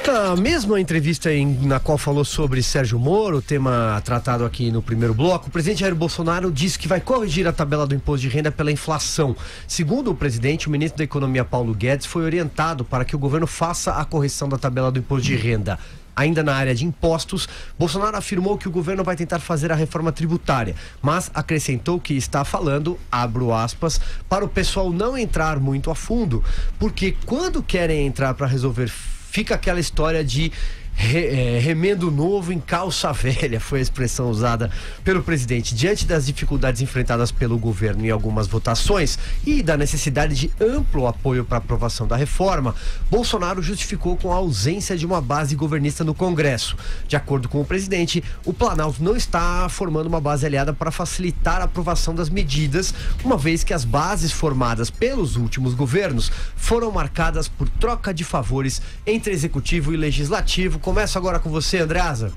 Na mesma entrevista na qual falou sobre Sérgio Moro, tema tratado aqui no primeiro bloco, o presidente Jair Bolsonaro disse que vai corrigir a tabela do imposto de renda pela inflação. Segundo o presidente, o ministro da Economia, Paulo Guedes, foi orientado para que o governo faça a correção da tabela do imposto de renda. Ainda na área de impostos, Bolsonaro afirmou que o governo vai tentar fazer a reforma tributária, mas acrescentou que está falando, abro aspas, para o pessoal não entrar muito a fundo, porque quando querem entrar para resolver, fica aquela história de remendo novo em calça velha, foi a expressão usada pelo presidente. Diante das dificuldades enfrentadas pelo governo em algumas votações e da necessidade de amplo apoio para a aprovação da reforma, Bolsonaro justificou com a ausência de uma base governista no Congresso. De acordo com o presidente, o Planalto não está formando uma base aliada para facilitar a aprovação das medidas, uma vez que as bases formadas pelos últimos governos foram marcadas por troca de favores entre executivo e legislativo. Começo agora com você, Andreasa.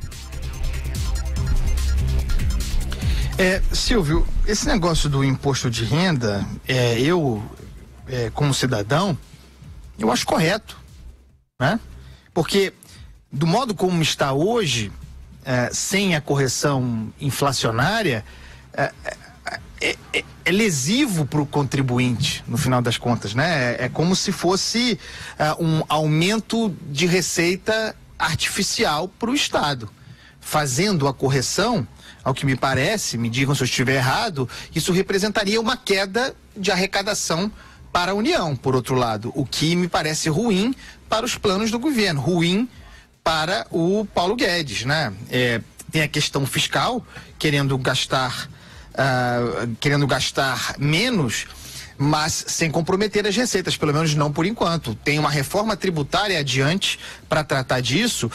Silvio, esse negócio do imposto de renda, como cidadão, eu acho correto, né? Porque do modo como está hoje, sem a correção inflacionária, é lesivo para o contribuinte, no final das contas, né? É como se fosse um aumento de receita artificial para o Estado. Fazendo a correção, ao que me parece, me digam se eu estiver errado, isso representaria uma queda de arrecadação para a União, por outro lado, o que me parece ruim para os planos do governo, ruim para o Paulo Guedes, né? Tem a questão fiscal, querendo gastar menos, mas sem comprometer as receitas, pelo menos não por enquanto. Tem uma reforma tributária adiante para tratar disso,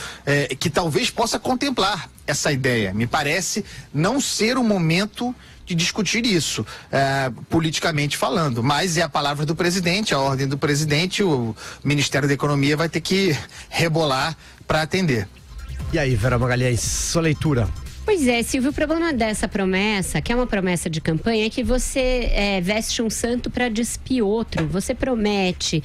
que talvez possa contemplar essa ideia. Me parece não ser o momento de discutir isso, politicamente falando, mas é a palavra do presidente, a ordem do presidente, o Ministério da Economia vai ter que rebolar para atender. E aí, Vera Magalhães, sua leitura? Pois é, Silvio, o problema dessa promessa, que é uma promessa de campanha, é que você veste um santo para despir outro. Você promete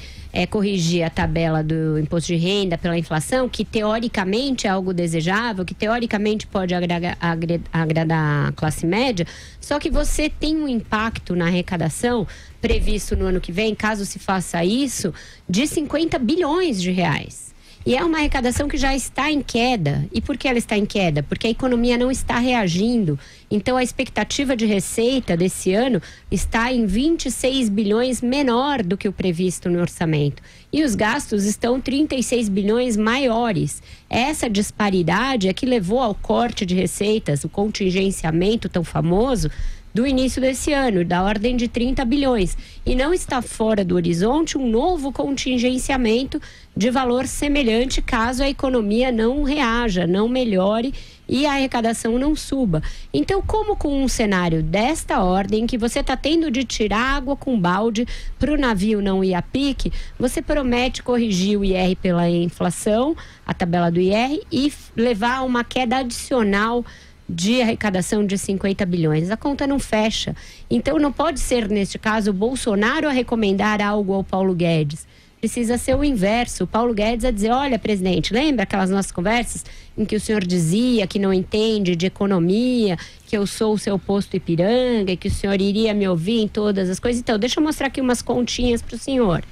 corrigir a tabela do imposto de renda pela inflação, que teoricamente é algo desejável, que teoricamente pode agradar a classe média, só que você tem um impacto na arrecadação previsto no ano que vem, caso se faça isso, de 50 bilhões de reais. E é uma arrecadação que já está em queda. E por que ela está em queda? Porque a economia não está reagindo. Então, a expectativa de receita desse ano está em 26 bilhões menor do que o previsto no orçamento. E os gastos estão 36 bilhões maiores. Essa disparidade é que levou ao corte de receitas, o contingenciamento tão famoso, do início desse ano, da ordem de 30 bilhões. E não está fora do horizonte um novo contingenciamento de valor semelhante caso a economia não reaja, não melhore e a arrecadação não suba. Então, como com um cenário desta ordem, que você está tendo de tirar água com balde para o navio não ir a pique, você promete corrigir o IR pela inflação, a tabela do IR, e levar a uma queda adicional de arrecadação de 50 bilhões. A conta não fecha. Então, não pode ser, neste caso, o Bolsonaro a recomendar algo ao Paulo Guedes. Precisa ser o inverso. O Paulo Guedes a dizer: olha, presidente, lembra aquelas nossas conversas em que o senhor dizia que não entende de economia, que eu sou o seu posto Ipiranga, e que o senhor iria me ouvir em todas as coisas? Então, deixa eu mostrar aqui umas continhas para o senhor.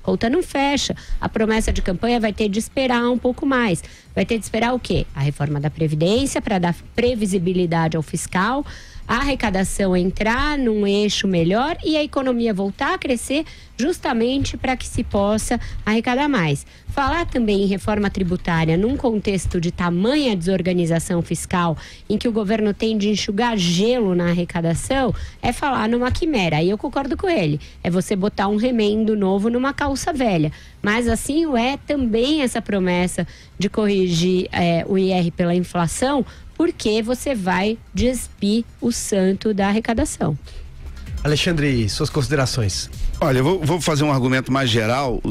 Conta não fecha. A promessa de campanha vai ter de esperar um pouco mais. Vai ter de esperar o quê? A reforma da Previdência, para dar previsibilidade ao fiscal, a arrecadação entrar num eixo melhor e a economia voltar a crescer, justamente para que se possa arrecadar mais. Falar também em reforma tributária num contexto de tamanha desorganização fiscal, em que o governo tem de enxugar gelo na arrecadação, é falar numa quimera. Aí eu concordo com ele. É você botar um remendo novo numa calça velha. Mas assim é também essa promessa de corrigir o IR pela inflação, porque você vai despir o santo da arrecadação. Alexandre, suas considerações. Olha, eu vou fazer um argumento mais geral.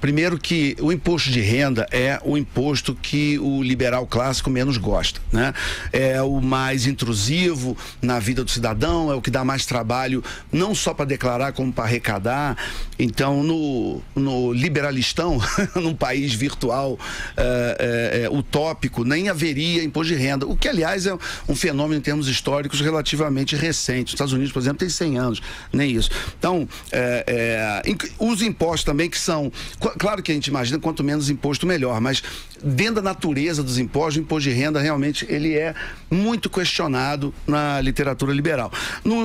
Primeiro que o imposto de renda é o imposto que o liberal clássico menos gosta, né? É o mais intrusivo na vida do cidadão, é o que dá mais trabalho, não só para declarar, como para arrecadar. Então, no liberalistão, num país virtual utópico, nem haveria imposto de renda, o que, aliás, é um fenômeno em termos históricos relativamente recente. Os Estados Unidos, por exemplo, tem 100 anos, nem isso. Então, os impostos também que são... Claro que a gente imagina quanto menos imposto melhor, mas dentro da natureza dos impostos, o imposto de renda realmente ele é muito questionado na literatura liberal.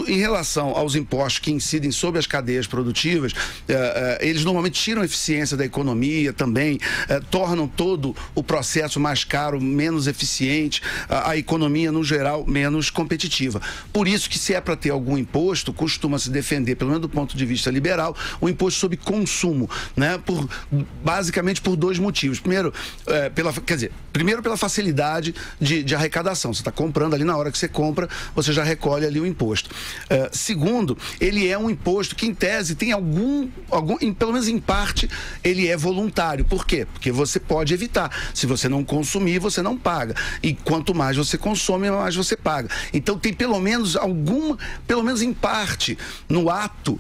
Em relação aos impostos que incidem sobre as cadeias produtivas, eles normalmente tiram a eficiência da economia também, tornam todo o processo mais caro, menos eficiente, a economia no geral menos competitiva. Por isso que, se é para ter algum imposto, costuma se defender, pelo menos do ponto de vista liberal, o imposto sobre consumo, né? Basicamente por dois motivos. Primeiro, pela facilidade de arrecadação. Você está comprando ali, na hora que você compra, você já recolhe ali o imposto. Segundo, ele é um imposto que, em tese, tem pelo menos em parte, ele é voluntário. Por quê? Porque você pode evitar. Se você não consumir, você não paga. E quanto mais você consome, mais você paga. Então tem pelo menos em parte, no ato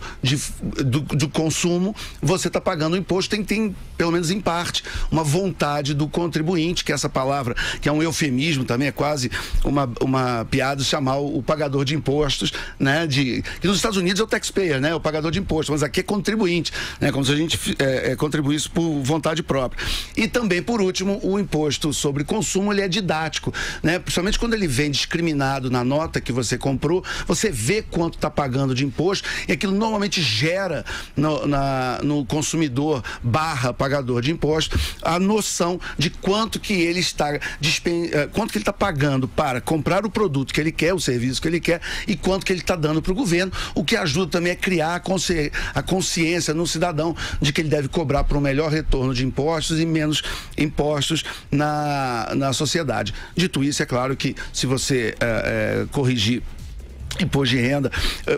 do consumo, você está pagando o imposto, tem pelo menos em parte, uma vontade do contribuinte, que essa palavra, que é um eufemismo também, é quase uma piada chamar o pagador de impostos, né? Que nos Estados Unidos é o taxpayer, né? O pagador de impostos, mas aqui é contribuinte, né? Como se a gente contribuísse por vontade própria. E também, por último, o imposto sobre consumo, ele é didático, né? Principalmente quando ele vem discriminado na nota que você comprou, você vê quanto está pagando de imposto, e aquilo normalmente gera no consumidor / pagador de imposto a noção de quanto que ele está pagando para comprar o produto que ele quer, o serviço que ele quer, e quanto que ele está dando para o governo, o que ajuda também a criar a consciência no cidadão de que ele deve cobrar por um melhor retorno de impostos e menos impostos na sociedade. Dito isso, é claro que se você corrigir imposto de renda,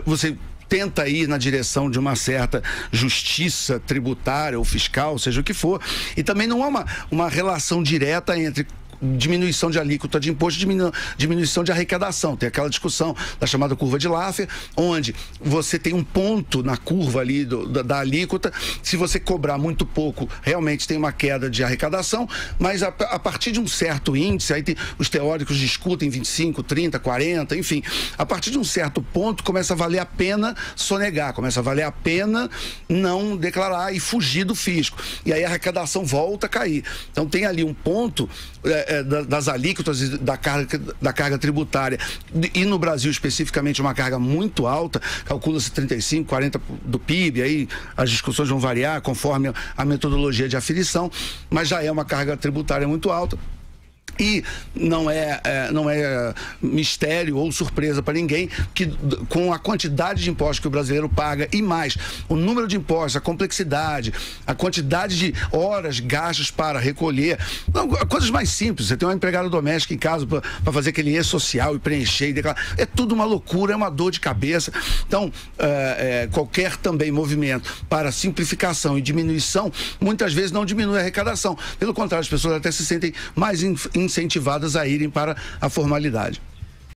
você tenta ir na direção de uma certa justiça tributária ou fiscal, seja o que for, e também não há uma relação direta entre diminuição de alíquota de imposto e diminuição de arrecadação. Tem aquela discussão da chamada curva de Laffer, onde você tem um ponto na curva ali da alíquota. Se você cobrar muito pouco, realmente tem uma queda de arrecadação, mas a partir de um certo índice, aí os teóricos discutem 25, 30, 40, enfim, a partir de um certo ponto começa a valer a pena sonegar, começa a valer a pena não declarar e fugir do fisco. E aí a arrecadação volta a cair. Então tem ali um ponto das alíquotas e da carga tributária, e no Brasil especificamente uma carga muito alta, calcula-se 35, 40 do PIB, aí as discussões vão variar conforme a metodologia de aferição, mas já é uma carga tributária muito alta. E não é mistério ou surpresa para ninguém que, com a quantidade de impostos que o brasileiro paga e mais o número de impostos, a complexidade, a quantidade de horas gastas para recolher, coisas mais simples. Você tem uma empregada doméstica em casa para fazer aquele e-social e preencher e declarar. É tudo uma loucura, é uma dor de cabeça. Então, qualquer também movimento para simplificação e diminuição, muitas vezes não diminui a arrecadação. Pelo contrário, as pessoas até se sentem mais incentivadas a irem para a formalidade.